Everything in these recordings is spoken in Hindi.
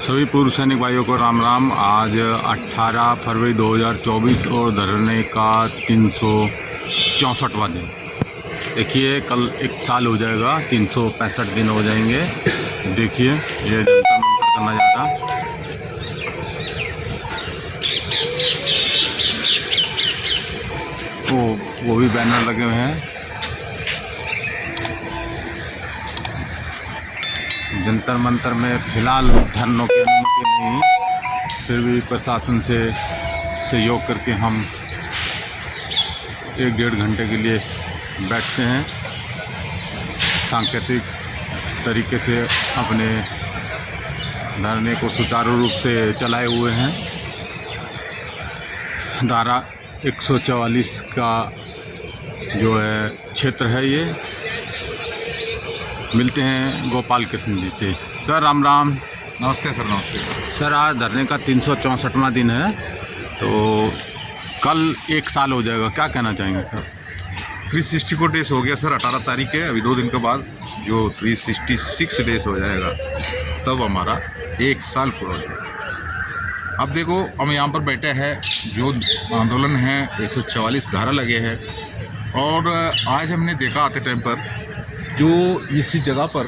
सभी पूर्व सैनिक भाइयों को राम राम। आज 18 फरवरी 2024 और धरने का 364वां दिन। देखिए कल एक साल हो जाएगा, 365 दिन हो जाएंगे। देखिए ये जंतर मंतर का नज़ारा। वो भी बैनर लगे हुए हैं। जंतर मंतर में फ़िलहाल धरनों की अनुमति नहीं, फिर भी प्रशासन से सहयोग करके हम 1-1.5 घंटे के लिए बैठते हैं। सांकेतिक तरीके से अपने धरने को सुचारू रूप से चलाए हुए हैं। धारा 144 का जो है क्षेत्र है ये। मिलते हैं गोपाल कृष्ण जी से। सर राम राम। नमस्ते सर। नमस्ते सर, आज धरने का 364वां दिन है, तो कल 1 साल हो जाएगा, क्या कहना चाहेंगे सर? 364 डेज़ हो गया सर। 18 तारीख है, अभी 2 दिन के बाद जो 366 डेज़ हो जाएगा तब हमारा 1 साल पूरा हो जाएगा। अब देखो हम यहाँ पर बैठे हैं, जो आंदोलन है 144 धारा लगे हैं, और आज हमने देखा आते टाइम पर जो इस जगह पर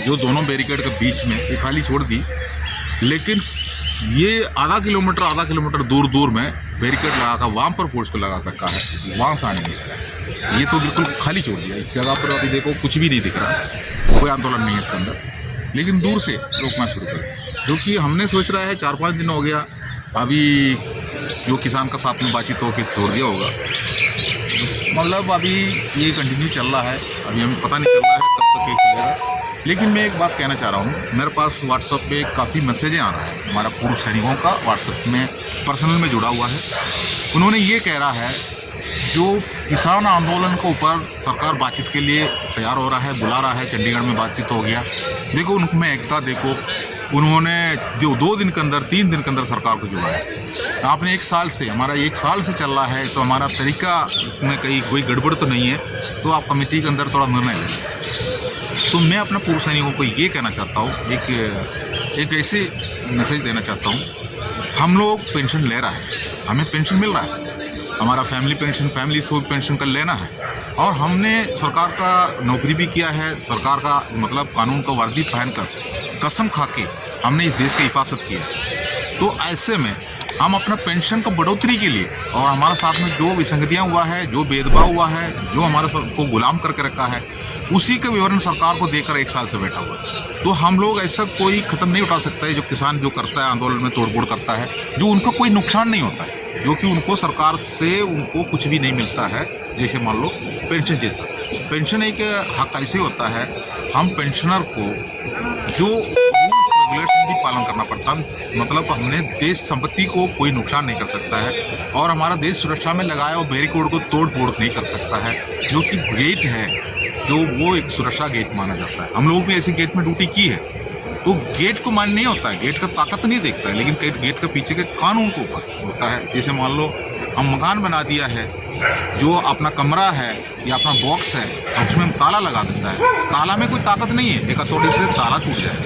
जो दोनों बैरिकेड के बीच में ये खाली छोड़ दी, लेकिन ये आधा किलोमीटर दूर दूर में बैरिकेड लगा कर वहाँ पर फोर्स को लगा रखा है, वहाँ से आने नहीं। ये तो बिल्कुल खाली छोड़ दिया। इस जगह पर अभी देखो कुछ भी नहीं दिख रहा, कोई आंदोलन नहीं है इसके अंदर, लेकिन दूर से रोकना शुरू करें। जो कि हमने सोच रहा है 4-5 दिन हो गया, अभी जो किसान का साथ में बातचीत होकर छोड़ दिया होगा, मतलब अभी ये कंटिन्यू चल रहा है। अभी हमें पता नहीं चल रहा है कब तक ये चलेगा। लेकिन मैं एक बात कहना चाह रहा हूँ, मेरे पास व्हाट्सएप पे काफ़ी मैसेजें आ रहा है, हमारा पूर्व सैनिकों का व्हाट्सएप में पर्सनल में जुड़ा हुआ है। उन्होंने ये कह रहा है जो किसान आंदोलन के ऊपर सरकार बातचीत के लिए तैयार हो रहा है, बुला रहा है, चंडीगढ़ में बातचीत हो गया। देखो उनमें एकता देखो, उन्होंने जो 2 दिन के अंदर 3 दिन के अंदर सरकार को जुड़ा है। आपने 1 साल से, हमारा 1 साल से चल रहा है, तो हमारा तरीका में कहीं कोई गड़बड़ तो नहीं है, तो आप कमेटी के अंदर थोड़ा निर्णय लें। तो मैं अपने पूर्व सैनिकों को ये कहना चाहता हूँ, एक ऐसे मैसेज देना चाहता हूँ। हम लोग पेंशन ले रहा है, हमें पेंशन मिल रहा है, हमारा फैमिली पेंशन का लेना है, और हमने सरकार का नौकरी भी किया है, सरकार का मतलब कानून का वर्दी पहनकर कसम खा के हमने इस देश की हिफाजत की है। तो ऐसे में हम अपना पेंशन का बढ़ोतरी के लिए, और हमारे साथ में जो विसंगतियाँ हुआ है, जो भेदभाव हुआ है, जो हमारे को गुलाम करके रखा है, उसी का विवरण सरकार को देकर 1 साल से बैठा हुआ है। तो हम लोग ऐसा कोई कदम नहीं उठा सकता है जो किसान जो करता है, आंदोलन में तोड़फोड़ करता है, जो उनको कोई नुकसान नहीं होता है, जो कि उनको सरकार से उनको कुछ भी नहीं मिलता है। जैसे मान लो पेंशन जैसा, पेंशन एक हक ऐसे होता है, हम पेंशनर को जो रेगुलेशन भी पालन करना पड़ता है, मतलब हमने देश संपत्ति को कोई नुकसान नहीं कर सकता है, और हमारा देश सुरक्षा में लगाया और बैरिकेड को तोड़ फोड़ नहीं कर सकता है, जो कि गेट है, जो वो एक सुरक्षा गेट माना जाता है। हम लोगों भी ऐसे गेट में ड्यूटी की है, तो गेट को मान नहीं होता है, गेट का ताकत नहीं देखता है, लेकिन गेट के पीछे के कानून के ऊपर होता है। जैसे मान लो हम मकान बना दिया है, जो अपना कमरा है या अपना बॉक्स है, उसमें ताला लगा देता है, ताला में कोई ताकत नहीं है, एक हथौड़ी से ताला टूट जाए,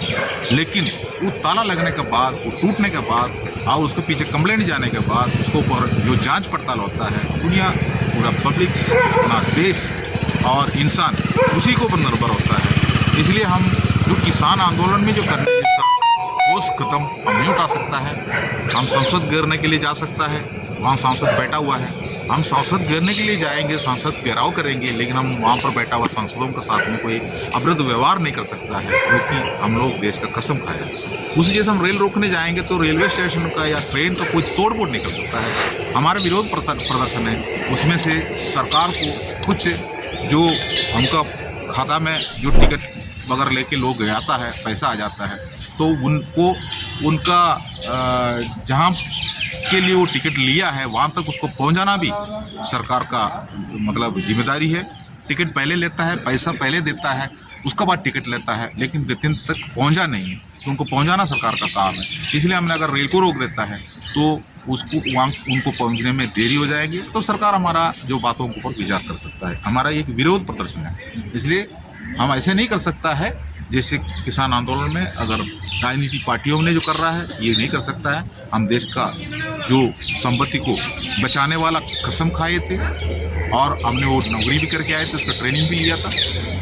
लेकिन वो ताला लगने के बाद, वो टूटने के बाद, और उसके पीछे कंप्लेंट जाने के बाद, उसके ऊपर जो जांच पड़ताल होता है, दुनिया पूरा पब्लिक, अपना देश और इंसान उसी के ऊपर निर्भर होता है। इसलिए हम जो किसान आंदोलन में जो करने जैसा ठोस कदम हम नहीं उठा सकता है। हम संसद घेरने के लिए जा सकता है, वहाँ सांसद बैठा हुआ है, हम सांसद घेरने के लिए जाएंगे, सांसद घेराव करेंगे, लेकिन हम वहाँ पर बैठा हुआ सांसदों के साथ में कोई अभद्र व्यवहार नहीं कर सकता है, जो कि हम लोग देश का कसम खाया। उसी जैसे हम रेल रोकने जाएंगे तो रेलवे स्टेशन का या ट्रेन का कोई तोड़ फोड़ नहीं कर सकता है। हमारा विरोध प्रदर्शन है, उसमें से सरकार को कुछ जो उनका खाता में जो टिकट वगैरह लेके लोग जाता है, पैसा आ जाता है, तो उनको उनका जहाँ के लिए वो टिकट लिया है वहाँ तक उसको पहुँचाना भी सरकार का मतलब जिम्मेदारी है। टिकट पहले लेता है, पैसा पहले देता है, उसके बाद टिकट लेता है, लेकिन गतिन तक पहुँचा नहीं है, तो उनको पहुँचाना सरकार का काम है। इसलिए हमने अगर रेल को रोक देता है तो उसको वहाँ उनको पहुँचने में देरी हो जाएगी, तो सरकार हमारा जो बातों के ऊपर विचार कर सकता है। हमारा एक विरोध प्रदर्शन है, इसलिए हम ऐसे नहीं कर सकता है जैसे किसान आंदोलन में अगर राजनीतिक पार्टियों ने जो कर रहा है ये नहीं कर सकता है। हम देश का जो संपत्ति को बचाने वाला कसम खाए थे और हमने वो नौकरी भी करके आए थे, उसका ट्रेनिंग भी लिया था।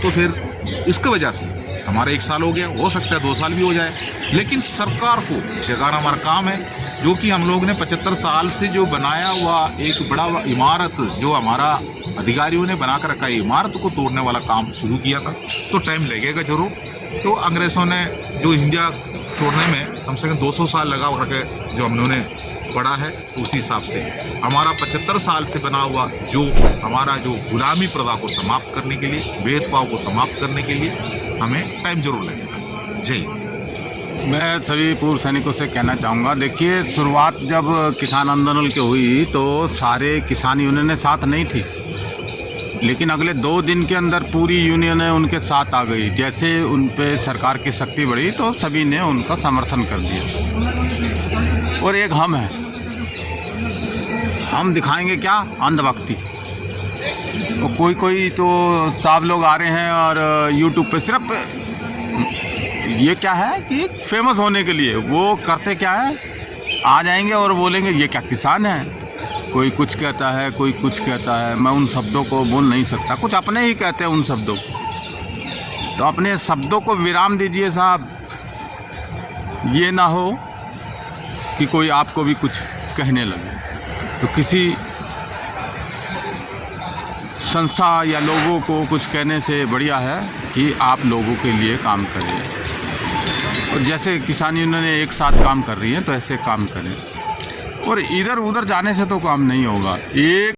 तो फिर इसकी वजह से हमारा 1 साल हो गया, हो सकता है 2 साल भी हो जाए, लेकिन सरकार को जगाना हमारा काम है। जो कि हम लोग ने 75 साल से जो बनाया हुआ एक बड़ा इमारत जो हमारा अधिकारियों ने बना कर रखा है, इमारत को तोड़ने वाला काम शुरू किया था, तो टाइम लगेगा जरूर। तो अंग्रेज़ों ने जो इंडिया छोड़ने में कम से कम 200 साल लगा रखे जो हम लोगों ने पढ़ा है, तो उसी हिसाब से हमारा 75 साल से बना हुआ जो हमारा जो गुलामी प्रथा को समाप्त करने के लिए, भेदभाव को समाप्त करने के लिए हमें टाइम जरूर लगेगा। जय हिंद। मैं सभी पूर्व सैनिकों से कहना चाहूँगा, देखिए शुरुआत जब किसान आंदोलन की हुई तो सारे किसान यूनियनें साथ नहीं थी, लेकिन अगले 2 दिन के अंदर पूरी यूनियनें उनके साथ आ गई। जैसे उन पे सरकार की शक्ति बढ़ी तो सभी ने उनका समर्थन कर दिया। और एक हम हैं, हम दिखाएंगे क्या? अंधभक्ति। तो कोई तो साहब लोग आ रहे हैं और यूट्यूब पे सिर्फ ये क्या है कि फेमस होने के लिए वो करते क्या है, आ जाएंगे और बोलेंगे ये क्या किसान है। कोई कुछ कहता है, कोई कुछ कहता है, मैं उन शब्दों को बोल नहीं सकता, कुछ अपने ही कहते हैं उन शब्दों को। तो अपने शब्दों को विराम दीजिए साहब, ये ना हो कि कोई आपको भी कुछ कहने लगे। तो किसी संस्था या लोगों को कुछ कहने से बढ़िया है कि आप लोगों के लिए काम करें। और जैसे किसान यूनियन एक साथ काम कर रही है तो ऐसे काम करें, और इधर उधर जाने से तो काम नहीं होगा। एक